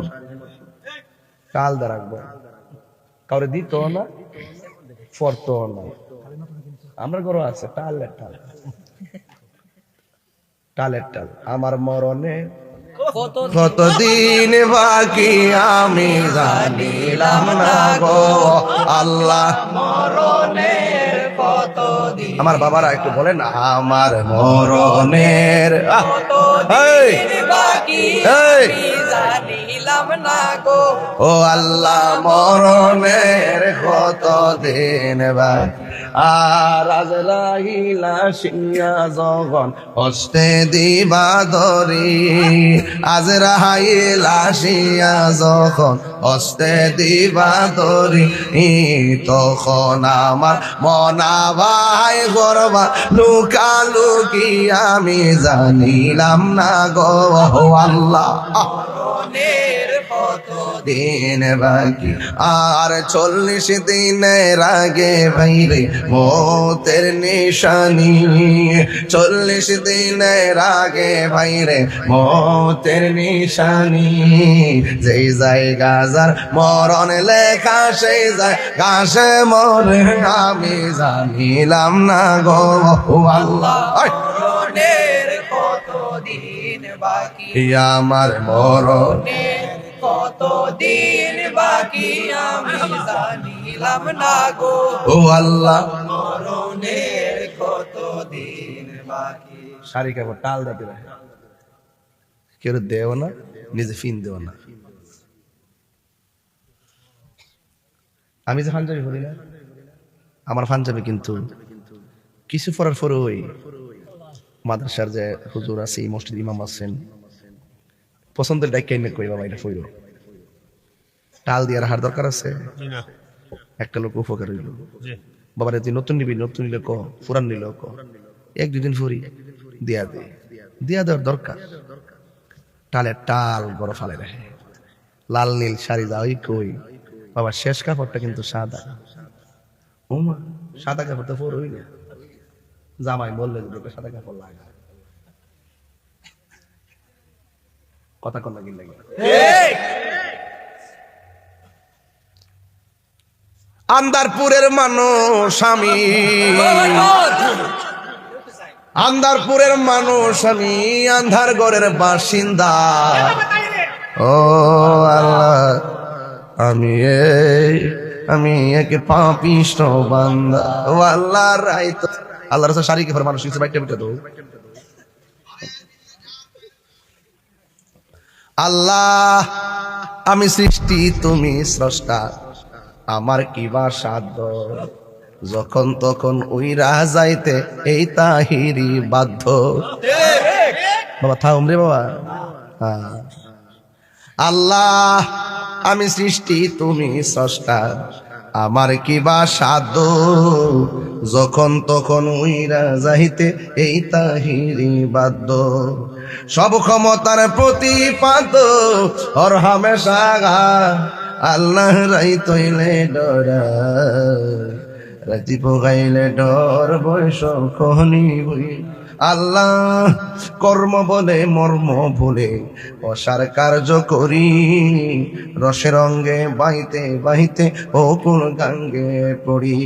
কাল দা রাখবো, কাউরে দিত না, পরতো না। আমার ঘর আছে টালের টাল, টালের টাল। আমার মরণে কতদিন বাকি আমি জানিলাম না গো আল্লাহ, মরণের কতদিন। আমার বাবারা একটু বলেন, আমার মরণের কতদিন বাকি আমি জানিলাম না গো ও আল্লাহ, মরণের কতদিন বাকি। আর আজরাইল আসিয়া যখন হস্তে দিবা ধরি, আজরাইল আসিয়া যখন হস্তে দিবা ধরি, তখন আমার মনা ভাই গরবা লুকালুকি আমি জানিলাম না গো আল্লাহ, দিন বাকি। আর 40 দিনের আগে ভাইরে মতের নিশানি, 40 দিনের আগে ভাইরে মতের নিশানি। যেই জায়গা যার মরণ লেখা, সেই জায়গা মরে আমি জানিলাম না গো আল্লাহ, কতদিন বাকি আমার মরণের কতদিন বাকি আমি জানিলাম না গো ও আল্লাহ, মরণের কতদিন বাকি। শাড়ি কাপড় টাল দাঁড়িয়ে রাখে, কেউ দেও না, নিজে ফিন দেও না। আমি যে পাঞ্জাবি পরি না, আমার পাঞ্জাবি কিন্তু কিছু পরার পরে ওই মাদ্রাসার যে হুজুর আছে, মসজিদ ইমাম আছেন, পছন্দের ডাইকে এনে কই বাবা এটা ফইরো, টাল দিয়ে রাখার দরকার আছে, একটা লোক উপকার হইল। বাবার তুই নতুন নিবি, নতুন নিলে ক, পুরান নিলে ক, 1-2 দিন ফুরি দিয়া দে, দিয়া দেওয়ার দরকার। টালের টাল বড় ফালে রাখে, লাল নীল শাড়ি যা ওই কই বাবা, শেষ কাপড়টা কিন্তু সাদা। ও মা, সাদা কাপড় তো পর হইল, জামাই বললে যদি সাদা কাপড় লাগা, কথা কন লাগিন লাগে। আন্দারপুরের মানুষ আমি, আন্দারপুরের মানুষ আমি, আন্ধার ঘরের বাসিন্দা। ও আল্লাহ, আমি একে পাপিষ্ঠ বান্দা। ও আল্লাহ, রাইত আল্লাহ রাসূল শাড়ি কে মানুষ কিছু বাইটা বিটা দাও। আল্লাহ, আমি সৃষ্টি, তুমি স্রষ্টা, আমার কিবা সাধ্য, যখন তখন উইরা যাইতে এই তাহিরি বাধ্য। বাবা থাম রে বাবা। আল্লাহ, আমি সৃষ্টি, তুমি স্রষ্টা, আমার কিবা সাধ্য, যখন তখন উইরা যাইতে এই তাহিরি বাধ্য। সব ক্ষমতার প্রতিপাদ হর হামেশা আল্লাহ, রাই তৈলে ডরা, রাতি পোগাইলে ডর, বয়স কহনি বই আল্লাহ কর্ম বলে মর্ম ভুলে অসার কার্য করি, রসের অঙ্গে বাইতে বাইতে ও কুল গাঙ্গে পড়ি।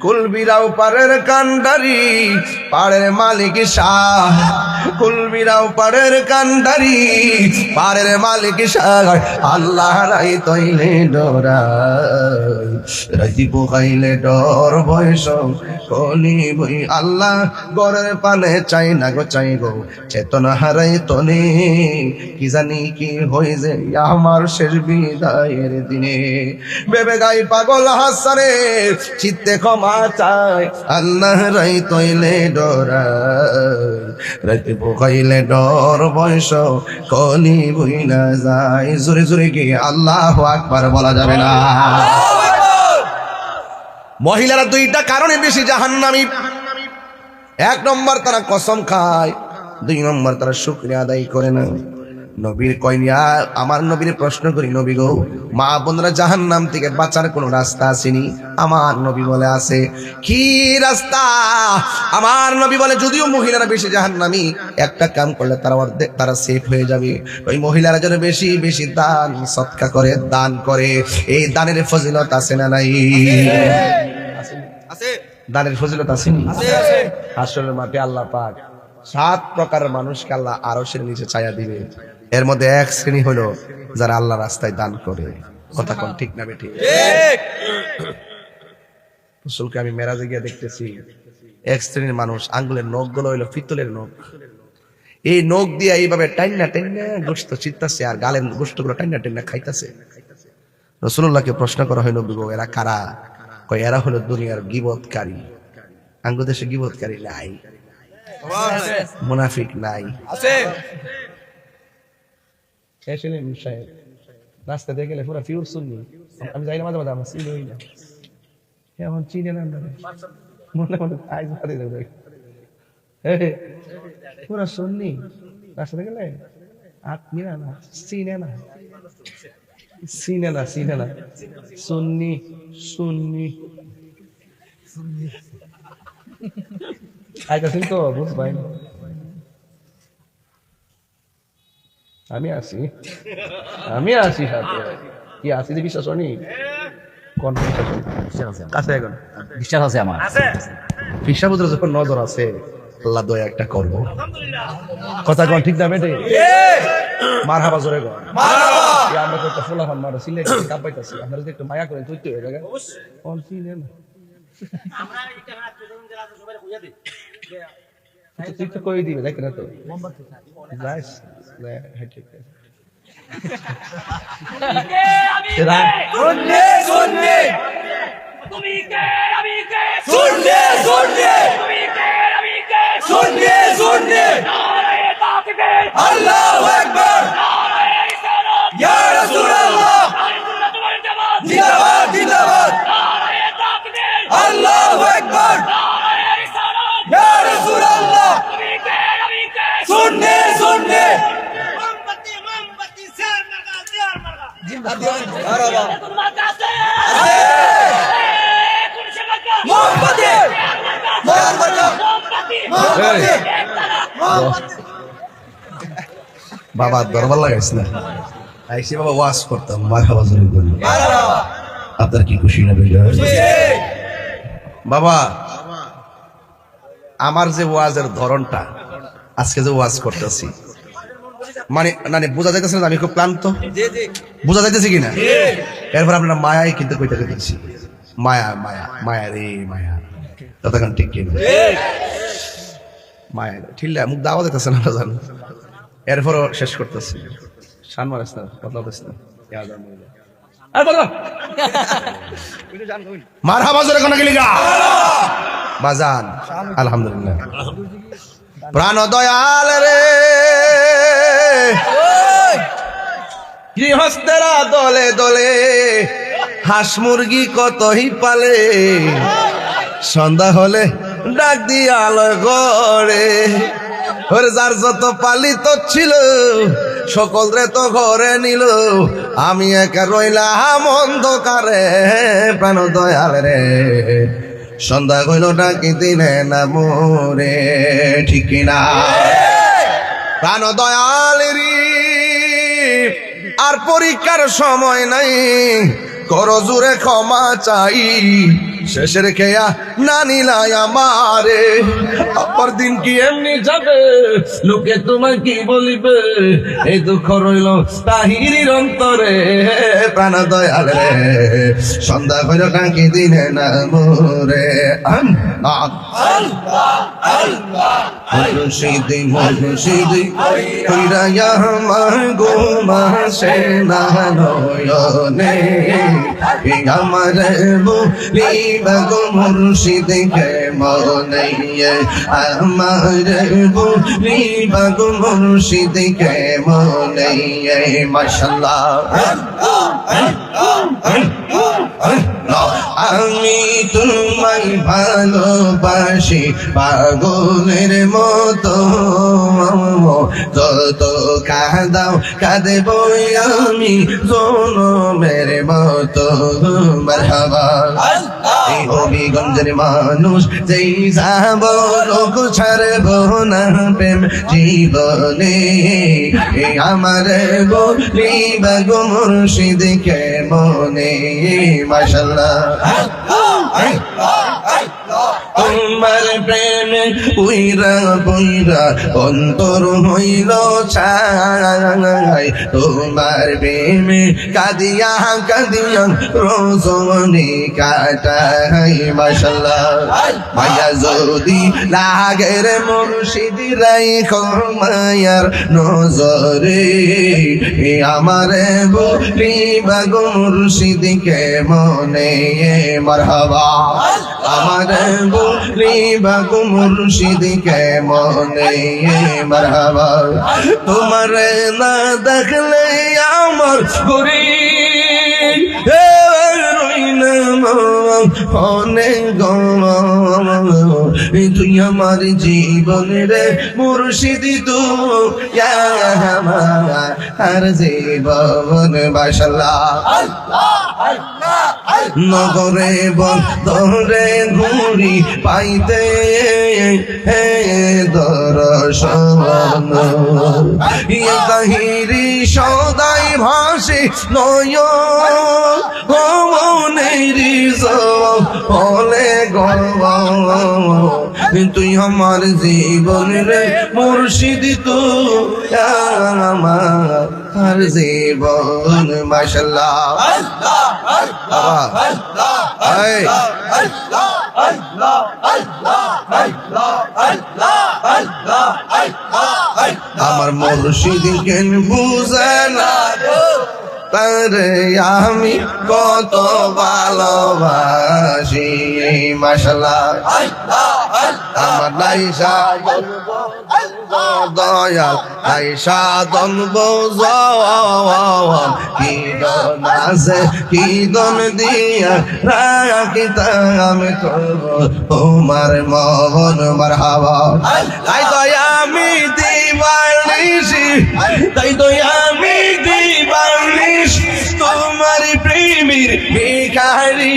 কুল বিরাও পাড়ের কান্ডারি, পাড়ের মালিক শাহ, কুল বিরাও পাড়ের কান্ডারি, পাড়ের মালিক শাহ। আল্লাহ রাই তৈলে ডরাই, রাজি পোকাইলে ডর বয়স কলি বই। আল্লাহ গড়ের পানে চাই না গো চাই গো, চেতনা হারাই তনে কি জানি কি হয়ে যে আমার শেষ বিদায়ের দিনে। বেবে গাই পাগল হাসারে চিত্তে ক্ষমা চাই, আল্লাহ রাই তৈলে ডরাই, রাতি পোকাইলে ডর বয়স কলি বই না যায়। জোরে জোরে কি আল্লাহু আকবার বলা যাবে না? মহিলারা দুইটা কারণে বেশি জাহান্নামী। এক নম্বর তারা কসম খায়, দুই নম্বর তারা শুকরিয়া আদায় করে না। নবীর কইনিয়া আমার নবীর প্রশ্ন করি, নবী গো মা বোনরা জাহান্নাম থেকে বাঁচার কোন রাস্তা আসেনি? আমার নবী বলে আছে। কি রাস্তা? আমার নবী বলে যদিও মহিলারা বেশি জাহান্নামী, একটা কাম করলে তারা অর্ধেক তারা সেফ হয়ে যাবে। ওই মহিলারা যেন বেশি বেশি দান সদকা করে, দান করে। এই দানের ফজিলত আছে না নাই? আছে। দানের ফজিলত আছে নি? আছে। হাসরের মাঠে আল্লাহ পাক 7 প্রকারের মানুষকে আল্লাহ আরশের নিচে ছায়া দিবে। এর মধ্যে এক শ্রেণী হলো যারা আল্লাহ রাস্তায় দান করে। কথা কোন ঠিক না বেঠিক? ঠিক। রাসূলকে আমি মেরাজে গিয়ে দেখতেছি, এক শ্রেণীর মানুষ আঙ্গুলের নখগুলো হইলো পিতলের নখ। এই নখ দিয়ে এইভাবে টাইনা টাইনা গোশত চিত্তাছে, আর গালের গোশতগুলো টাইনা টাইনা খাইতাছে। রাসূলুল্লাহকে প্রশ্ন করা হলো, নবী গো এরা কারা? কয় এরা হলো দুনিয়ার গীবতকারী। আঙ্গুল দেশে গীবতকারী নাই, মুনাফিক নাই, আছে। রাস্তা দিয়ে গেলে পুরো পিওর সুন্নি। আমি যাই না মাঝে মাঝে, আমার চিনি হই না, এখন চিনে না মনে মনে আইজ হাতে যাবে পুরো সুন্নি। রাস্তা দিয়ে গেলে হাত মিলা না, চিনে না, চিনে না, চিনে না, সুন্নি সুন্নি আইতাছেন তো বুঝবাই না। আমি আসি, আমি আসি সাথে। কি আসি যে বিশ্বাস হয়নি? কোন বিশ্বাস আছে? এখন বিশ্বাস আছে আমার। বিশ্বাস বুঝলে যখন নজর আছে, আল্লাহ দয়া একটা করবো। কথা কোন ঠিক না বেটে? মারহাবা জোরে গো মারহাবা। আমরা তো একটা ফুলাফান মারো সিলেট কাঁপাইতাছি, আপনারা যদি একটু মায়া করেন তুই তো হয়ে যাবে। কোন চিনেন আমরা এটা হাত ধরে জেলা সবাই কইয়া দে, তুই তো কই দিবে দেখ না তো গাইস লে হেটে শুনলে শুনলে তুমি কে আমি কে, শুনলে শুনলে তুমি কে আমি কে, শুনলে শুনলে নারায়ে তাকবীর আল্লাহু আকবার, নারায়ে রিসালাত ইয়া রাসূলুল্লাহ, জিন্দাবাদ জিন্দাবাদ, নারায়ে তাকবীর আল্লাহু আকবার, নারায়ে রিসালাত ইয়া রাসূলুল্লাহ, তুমি কে আমি কে, শুনলে শুনলে মোমবাতি মোমবাতি শের মারগা শের মারগা জিন্দাবাদ মারহাবা তোমার কাছে আছে কোন সেবাকা মোমবাতি মোমবাতি মোমবাতি বাবা দরবার লাগাইছ না আইসি বাবা ওয়াজ করতাম মারহাবা জোরে বলি মারহাবা। আপনার কি খুশি না বেজা? বাবা আমার যে ওয়াজের ধরনটা, আজকে যে ওয়াজ করতেছি, মানে মানে বোঝা যাইতেছে না আমি খুব ক্লান্ত? বোঝা যাইতেছে কিনা? এরপর আপনারা মায়াই কিন্তু কইতে গেছি, মায়া মায়া মায়া রে মায়া, ততক্ষণ ঠিক কিনা? মায়া ঠিক মুখ দাওয়া দিতেছে না জানো। এরপরও শেষ করতেছি, শান মারাস না, কথা বলিস না, মারহাবা জোরে কোন গেলি গা বাজান। আলহামদুলিল্লাহ প্রাণ দয়াল রে গৃহস্থেরা দলে দলে হাঁস মুরগি কতই পালে, সন্ধ্যা হলে ডাক দিয়া আলোয় ঘরে, ওর যার যত পালিত ছিল সকল রে তো ঘরে নিল, আমি একা রইলাম অন্ধকারে। প্রাণ দয়াল রে সন্ধ্যা হইল ডাকি দিলে না মোরে, ঠিক না? প্রাণ দয়ালেরি আর পরীক্ষার সময় নাই, করো জোরে ক্ষমা চাই, শেষের খেয়া না নিলাই আমারে। অপর দিন কি এমনি যাবে, লোকে তোমায় কি বলিবে, এই দুঃখ রইল তাহিরির অন্তরে। প্রাণ দয়াল রে সন্ধ্যা করে ডাকি দিলে না মোরে, মুর্শিদি মুর্শিদি কইরা আমার গোমাসে না নয়নে, আমার বলিবা গো মুর্শিদি কে মনে, আমার বলিবা গো মুর্শিদি কে মনে। মাশাআল্লাহ আমি তোমায় ভালোবাসি পাগলের মতো, যত কাঁদাও কাঁদেব আমি জনমের মতো। মারহাবা এই হবিগঞ্জের মানুষ যেই যাব লোক ছাড়ব না প্রেম জীবনে, আমার বলিবা গো মুর্শিদ কে মনে। মাশাআল্লাহ তোমার প্রেমে উইরা বইরা অন্তর হইল ছাই, তোমার প্রেমে কাঁদিয়া কাঁদিয়া রজনী কাটাই। মাশাআল্লাহ মায়া যদি লাগে রে মুর্শিদি রাইখো মায়ার নজরে, আমারে বলিবা গো মুর্শিদি কে মনে। মারহাবা আমারে বলিবা গো মুর্শিদি কে মনে। মারহাবা তোমারে না দেখলে আমার ঘুরি অনেক গম, তুই আমার জীবন রে মুর্শিদি, তুই আমার জীবন। মাশাআল্লাহ নগরে বন্দরে ঘুরি পাইতে দর্শন, তাহিরি সদাই ভাসে নয় মনেরি হলে গর্ব, তুই আমার জীবন রে মুর্শিদি, তুই আমার জীবন। মাশাআল্লাহ আমার মুর্শিদ কেন বুঝে না তারে আমি কত ভালোবাসি। মাশাআল্লাহ আমার লাইসা দয়াল লাইসা দন বোঝান, কি দন আছে কি দন দিয়া রাখিতাম তোমার মন। মারহাবা তাই তো আমি দিবানিশি, তাই তো আমি দিবানিশি তোমার প্রেমের ভিখারি,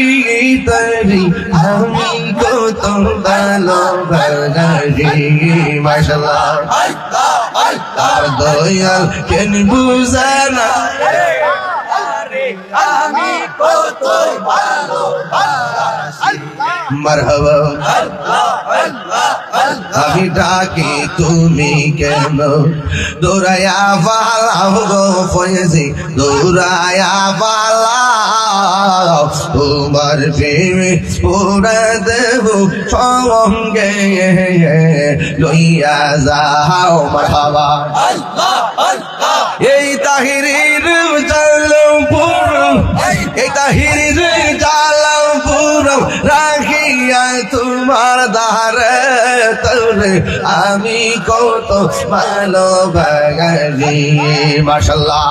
তরি আমি কত ভালোবাসি। মাশাআল্লাহ তার দয়াল কেন বুঝে না আমি কত ভালোবাসি। মারহাবা আমি ডাকি তুমি কেন দৌড়াইয়া পালাও গো ফয়েজি, দৌড়াইয়া পালাও তোমার প্রেমে পুরা দেব সঙ্গে লইয়া যাও। মারহাবা এই তাহিরির জালামপুর, এই তাহিরির জালামপুর রাখিয়া তোমার ধারে তোরে আমি কত ভালোবাসি। মাশাআল্লাহ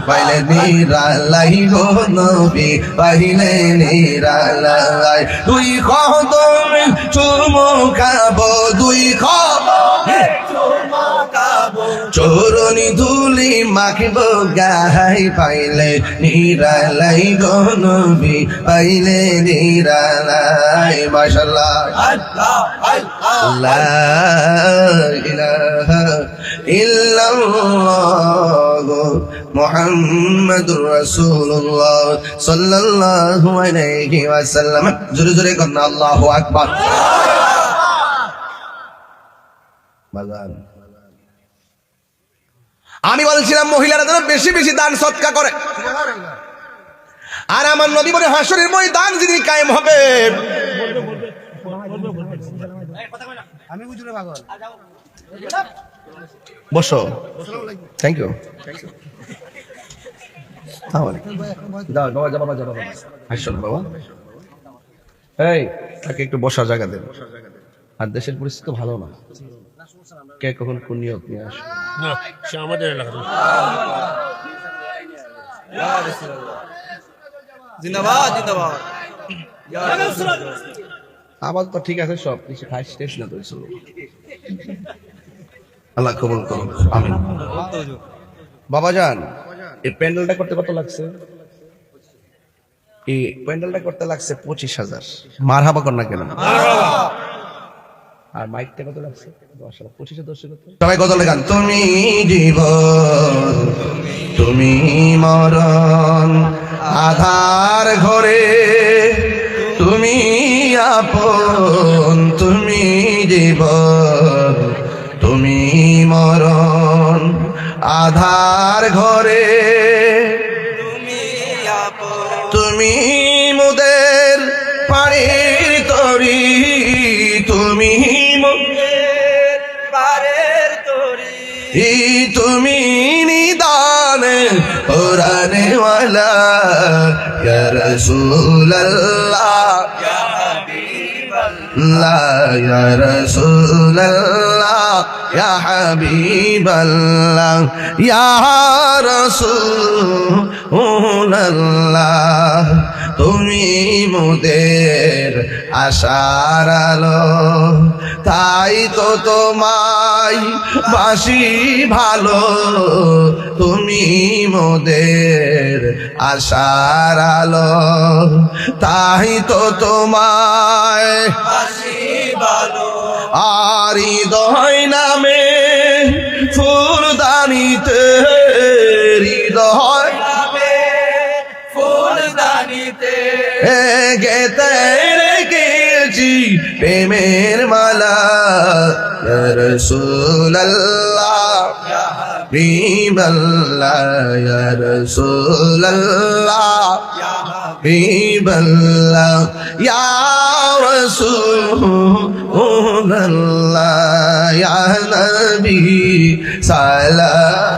পাইলে নিরালাই গো নবী, পাইলে নিরালাই তুই কদমে চুমু খাবো, তুই কদমে চুমু খাবো চরণি ধুলি মাখিব গাই পাইলে নিরালাই গো নবী পাইলে নিরালাই মাশাআল্লাহ লা ইলাহা ইল্লাল্লাহ মুহাম্মাদুর রাসূলুল্লাহ সাল্লাল্লাহু আলাইহি ওয়াসাল্লাম জোরে জোরে করুন আল্লাহু আকবার বাজান আমি বলছিলাম মহিলারা যেন বেশি বেশি দান সদকা করে আর আমার নবী বলে হাসরের ময়দান যেদিন কায়েম হবে বসো থ্যাংক ইউ এই তাকে একটু বসার জায়গা দেন আর দেশের পরিস্থিতি ভালো না কে কখন কোন নিয়ত নিয়ে আসে সে আমাদের এলাকা জিন্দাবাদ জিন্দাবাদ আবার তো ঠিক আছে সব কিছু খাই শেষ না তো আল্লাহ কবুল করুন আমিন বাবা জান এই প্যান্ডেলটা করতে কত লাগছে এই প্যান্ডেলটা করতে লাগছে 25,000 মারহাবা কর না কেন আর মাইকটা কত লাগছে 25,000 সবাই কত লাগান তুমি জীবন তুমি মরণ আধার ঘরে তুমি আপন তুমি জীবন তুমি মরণ আধার ঘরে তুমি মোদের পাড়ের তরি তুমি মোদের পাড়ের তরি তুমি নিদান কোরআনে ওয়ালা ইয়া রাসূলুল্লাহ ইয়া হাবিবাল্লাহ ইয়া রাসূলুল্লাহ ইয়া হাবিবাল্লাহ ইয়া রাসূলুল্লাহ তুমি মোদের আশার আলো তাই তো তোমায় বাসি ভালো তুমি মোদের আশার আলো তাই তো তোমায় বাসি ভালো আর হৃদয় নামে ফুলদানিতে হৃদয় নামে ফুলদানিতে গেতে রেখেছি প্রেমের মালা ইয়া রাসূলুল্লাহ ইয়া হাবিবাল্লাহ ইয়া রাসূলুল্লাহ ইয়া হাবিবাল্লাহ ইয়া রাসূলুল্লাহ ইয়া নবী সালাম